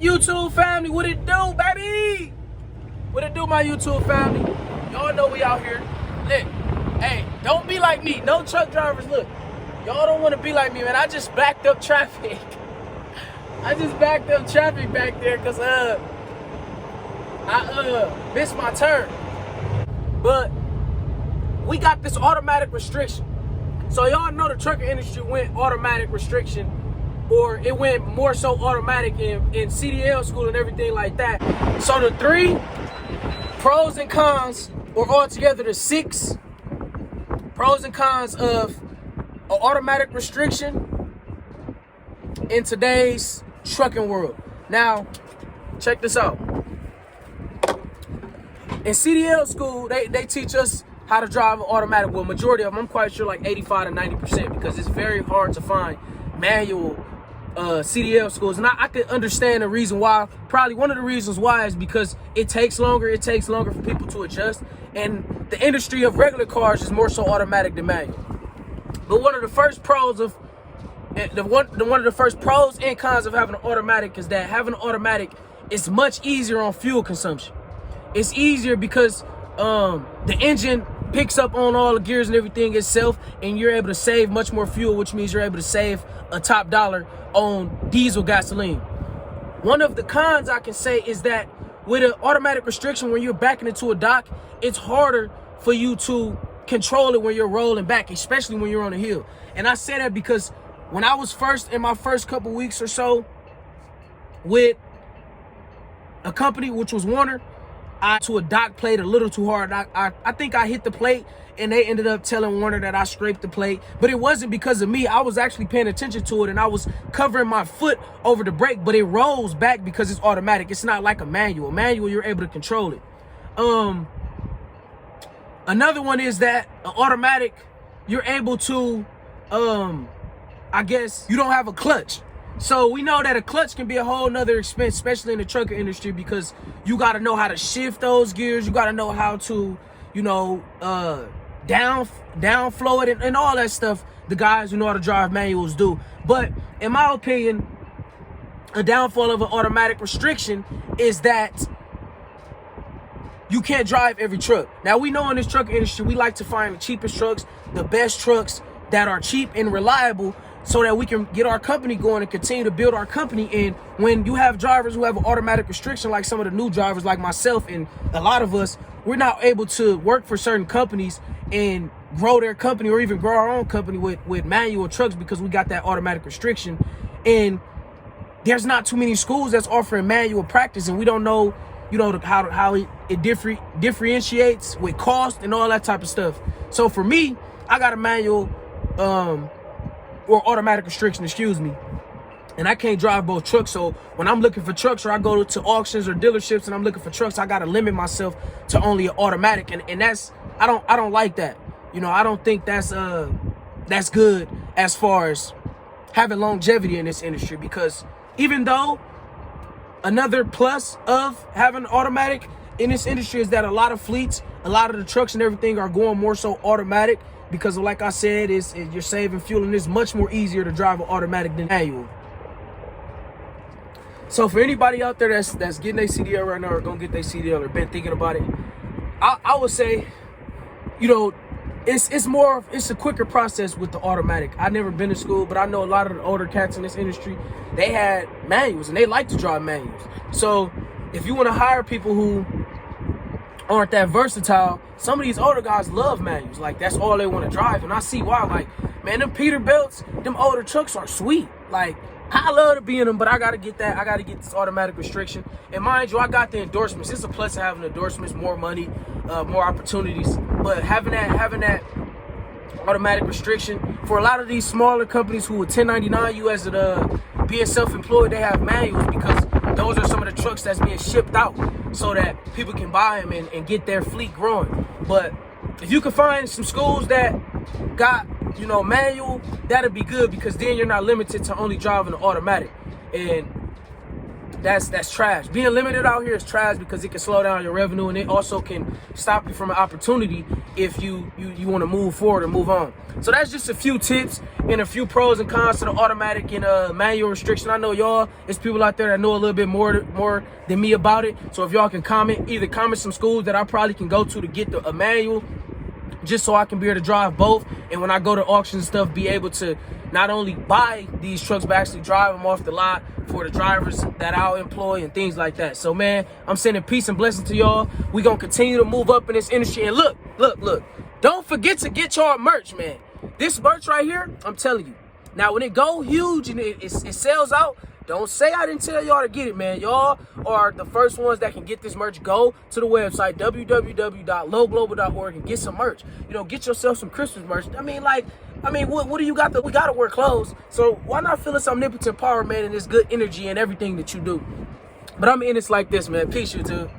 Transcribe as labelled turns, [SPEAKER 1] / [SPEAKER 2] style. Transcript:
[SPEAKER 1] YouTube family, what it do, baby? What it do, my YouTube family? Y'all know we out here. Look, hey, don't be like me. No truck drivers, look. Y'all don't want to be like me, man. I just backed up traffic. I just backed up traffic back there because I missed my turn. But we got this automatic restriction. So y'all know the trucking industry went automatic restriction, or it went more so automatic in CDL school and everything like that. So the 3 pros and cons, or altogether the 6 pros and cons of an automatic restriction in today's trucking world. Now, check this out. In CDL school, they teach us how to drive an automatic. Well, majority of them, I'm quite sure like 85 to 90%, because it's very hard to find manual CDL schools. And I could understand the reason why. Probably one of the reasons why is because it takes longer. It takes longer for people to adjust. And the industry of regular cars is more so automatic than manual. But one of the first pros of one of the first pros and cons of having an automatic is that having an automatic is much easier on fuel consumption. It's easier because the engine picks up on all the gears and everything itself, and you're able to save much more fuel, which means you're able to save a top dollar on diesel gasoline. One of the cons I can say is that with an automatic restriction, when you're backing into a dock, it's harder for you to control it when you're rolling back, especially when you're on a hill. And I say that because when I was in my first couple weeks or so with a company, which was Warner, to a dock plate a little too hard. I think I hit the plate, and they ended up telling Warner that I scraped the plate. But it wasn't because of me. I was actually paying attention to it, and I was covering my foot over the brake, but it rolls back because it's automatic. It's not like a manual. Manual, you're able to control it. Another one is that an automatic, you're able to, I guess, you don't have a clutch. So we know that a clutch can be a whole nother expense, especially in the trucker industry, because you got to know how to shift those gears. You got to know how to, down flow it and all that stuff the guys who know how to drive manuals do. But in my opinion, a downfall of an automatic restriction is that you can't drive every truck. Now, we know in this truck industry, we like to find the cheapest trucks, the best trucks that are cheap and reliable, so that we can get our company going and continue to build our company. And when you have drivers who have an automatic restriction, like some of the new drivers like myself and a lot of us, we're not able to work for certain companies and grow their company, or even grow our own company with manual trucks, because we got that automatic restriction. And there's not too many schools that's offering manual practice, and we don't know, how it differentiates with cost and all that type of stuff. So for me, I got a manual or automatic restriction, and I can't drive both trucks. So when I'm looking for trucks, or I go to auctions or dealerships and I'm looking for trucks, I got to limit myself to only an automatic, and that's, I don't like that. I don't think that's good as far as having longevity in this industry, because even though another plus of having automatic in this industry is that a lot of fleets, a lot of the trucks and everything are going more so automatic, because like I said, you're saving fuel, and it's much more easier to drive an automatic than manual. So for anybody out there that's getting their CDL right now, or gonna get their CDL, or been thinking about it, I would say, it's a quicker process with the automatic. I've never been to school, but I know a lot of the older cats in this industry, they had manuals, and they like to drive manuals. So if you want to hire people who aren't that versatile, some of these older guys love manuals. Like, that's all they want to drive. And I see why. Like, man, them Peterbilts, them older trucks are sweet. Like, I love to be in them, but I got to get that. I got to get this automatic restriction. And mind you, I got the endorsements. It's a plus to having endorsements, more money, more opportunities. But having that automatic restriction, for a lot of these smaller companies who would 1099 you as being self-employed, they have manuals, because those are some of the trucks that's being shipped out so that people can buy them and get their fleet growing. But if you can find some schools that got, manual, that'd be good, because then you're not limited to only driving an automatic. And that's trash. Being limited out here is trash because it can slow down your revenue, and it also can stop you from an opportunity if you want to move forward or move on. So that's just a few tips and a few pros and cons to the automatic and manual restriction. I know y'all, it's people out there that know a little bit more than me about it. So if y'all can either comment some schools that I probably can go to get a manual, just so I can be able to drive both, and when I go to auctions and stuff, be able to not only buy these trucks, but actually drive them off the lot for the drivers that I'll employ and things like that. So, man, I'm sending peace and blessings to y'all. We're going to continue to move up in this industry. And look, don't forget to get y'all merch, man. This merch right here, I'm telling you. Now, when it go huge and it sells out, don't say I didn't tell y'all to get it, man. Y'all are the first ones that can get this merch. Go to the website, www.lowglobal.org, and get some merch. You know, get yourself some Christmas merch. I mean, what do you got? We got to wear clothes. So why not feel this omnipotent power, man, and this good energy and everything that you do? But I'm in this like this, man. Peace, you two.